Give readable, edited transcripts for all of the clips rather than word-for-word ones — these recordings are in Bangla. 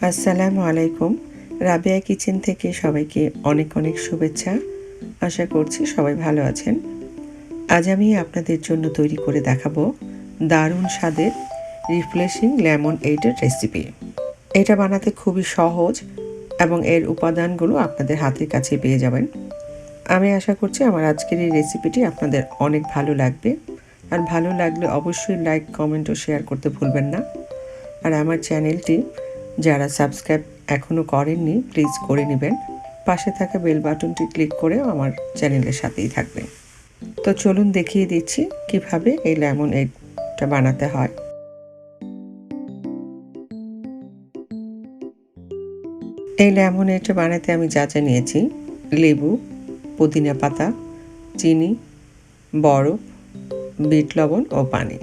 আসসালামু আলাইকুম। রাবেয়া কিচেন থেকে সবাইকে অনেক অনেক শুভেচ্ছা। আশা করছি সবাই ভালো আছেন। আজ আমি আপনাদের জন্য তৈরি করে দেখাবো দারুণ স্বাদের রিফ্রেশিং লেমন এইডের রেসিপি। এটা বানাতে খুবই সহজ এবং এর উপাদানগুলো আপনাদের হাতের কাছে পেয়ে যাবেন। আমি আশা করছি আমার আজকের এই রেসিপিটি আপনাদের অনেক ভালো লাগবে। আর ভালো লাগলে অবশ্যই লাইক, কমেন্ট ও শেয়ার করতে ভুলবেন না। আর আমার চ্যানেলটি যারা সাবস্ক্রাইব এখনও করেননি প্লিজ করে নেবেন। পাশে থাকা বেল বাটনটি ক্লিক করেও আমার চ্যানেলের সাথেই থাকবেন। তো চলুন দেখিয়ে দিচ্ছি কিভাবে এই লেমন এইডটা বানাতে হয়। এই লেমন এইডটা বানাতে আমি যা যা নিয়েছি: লেবু, পুদিনা পাতা, চিনি, বরফ, বিট লবণ ও পানি।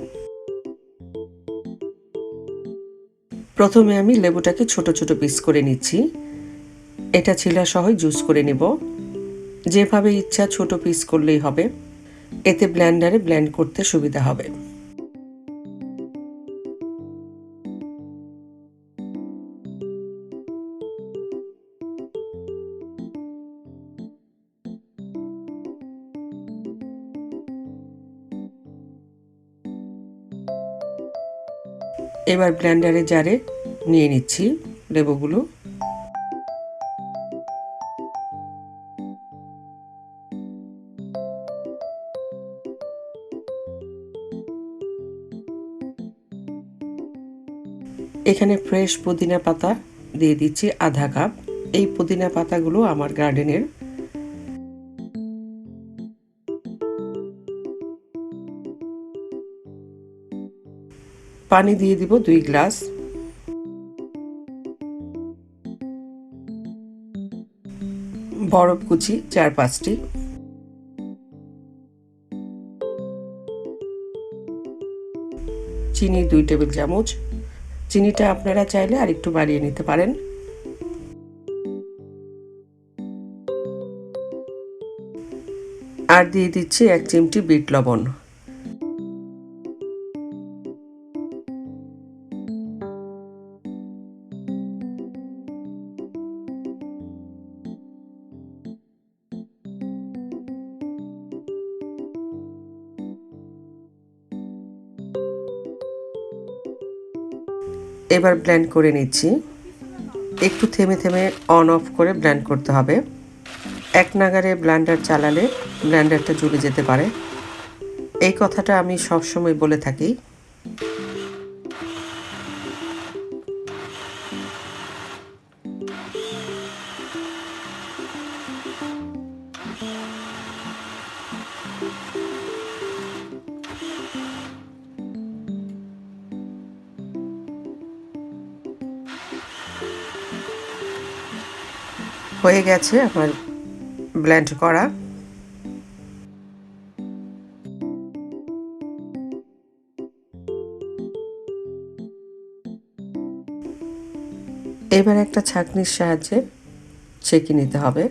প্রথমে আমি লেবুটাকে ছোট ছোট পিস করে নিচ্ছি। এটা ছিলা সহ জুস করে নেব। যেভাবে ইচ্ছা ছোট পিস করলেই হবে, এতে ব্লেন্ডারে ব্লেন্ড করতে সুবিধা হবে। এবার ব্লেন্ডারে জারে নিয়ে নিচ্ছি লেবুগুলো। এখানে ফ্রেশ পুদিনা পাতা দিয়ে দিচ্ছি আধা কাপ। এই পুদিনা পাতাগুলো আমার গার্ডেনের। পানি দিয়ে দিব 2 গ্লাস। বরফ কুচি 4-5টি। চিনি 2 টেবিল চামচ। চিনিটা আপনারা চাইলে আর একটু বাড়িয়ে নিতে পারেন। আর দিয়ে দিচ্ছি 1 চিমটি বিট লবণ। এবার ব্লেন্ড করে নিচ্ছি। একটু থেমে থেমে অন অফ করে ব্লেন্ড করতে হবে। এক নাগারে ব্লেন্ডার চালালে ব্লেন্ডারটা জ্বলে যেতে পারে। এই কথাটা আমি সবসময় বলে থাকি। হয়ে গেছে আমার ব্লেন্ড করা। এবার একটা ছাঁকনির সাহায্যে ছেঁকে নিতে হবে।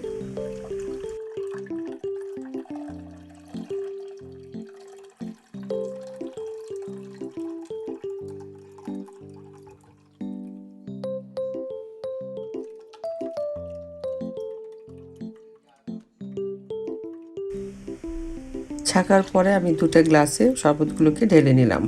ছাঁকার পরে আমি 2টা গ্লাসে শরবতগুলোকে ঢেলে নিলাম।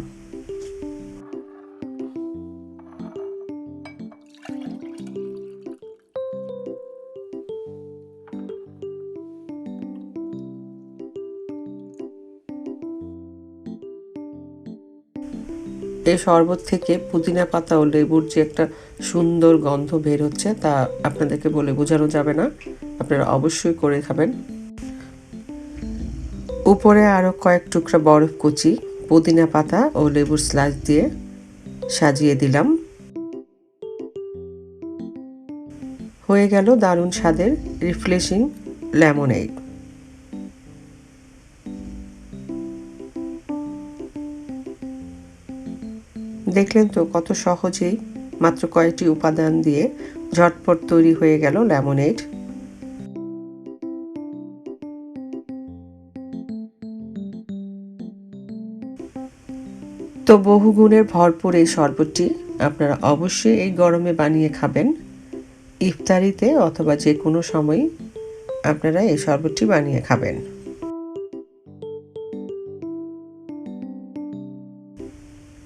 এই শরবত থেকে পুদিনা পাতা ও লেবুর যে একটা সুন্দর গন্ধ বের হচ্ছে তা আপনাদেরকে বলে বোঝানো যাবে না। আপনারা অবশ্যই করে খাবেন। উপরে আরও কয়েক টুকরা বরফ কুচি পুদিনা পাতা ও লেবুর স্লাইস দিয়ে সাজিয়ে দিলাম। হয়ে গেল দারুণ স্বাদের রিফ্রেশিং লেমনেড। দেখলেন তো কত সহজেই মাত্র কয়েকটি উপাদান দিয়ে ঝটপট তৈরি হয়ে গেল লেমনেড। তো বহুগুণের ভরপুর এই শরবতটি আপনারা অবশ্যই এই গরমে বানিয়ে খাবেন। ইফতারিতে অথবা যে কোনো সময় আপনারা এই শরবতটি বানিয়ে খাবেন।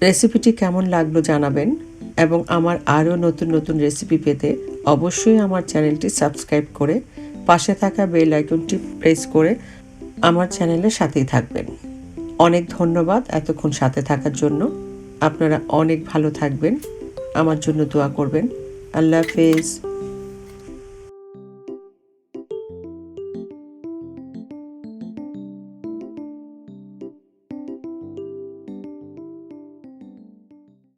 রেসিপিটি কেমন লাগলো জানাবেন এবং আমার আরও নতুন নতুন রেসিপি পেতে অবশ্যই আমার চ্যানেলটি সাবস্ক্রাইব করে পাশে থাকা বেল আইকনটি প্রেস করে আমার চ্যানেলের সাথেই থাকবেন। অনেক ধন্যবাদ এতক্ষণ সাথে থাকার জন্য। আপনারা অনেক ভালো থাকবেন, আমার জন্য দোয়া করবেন। আল্লাহ হাফেজ।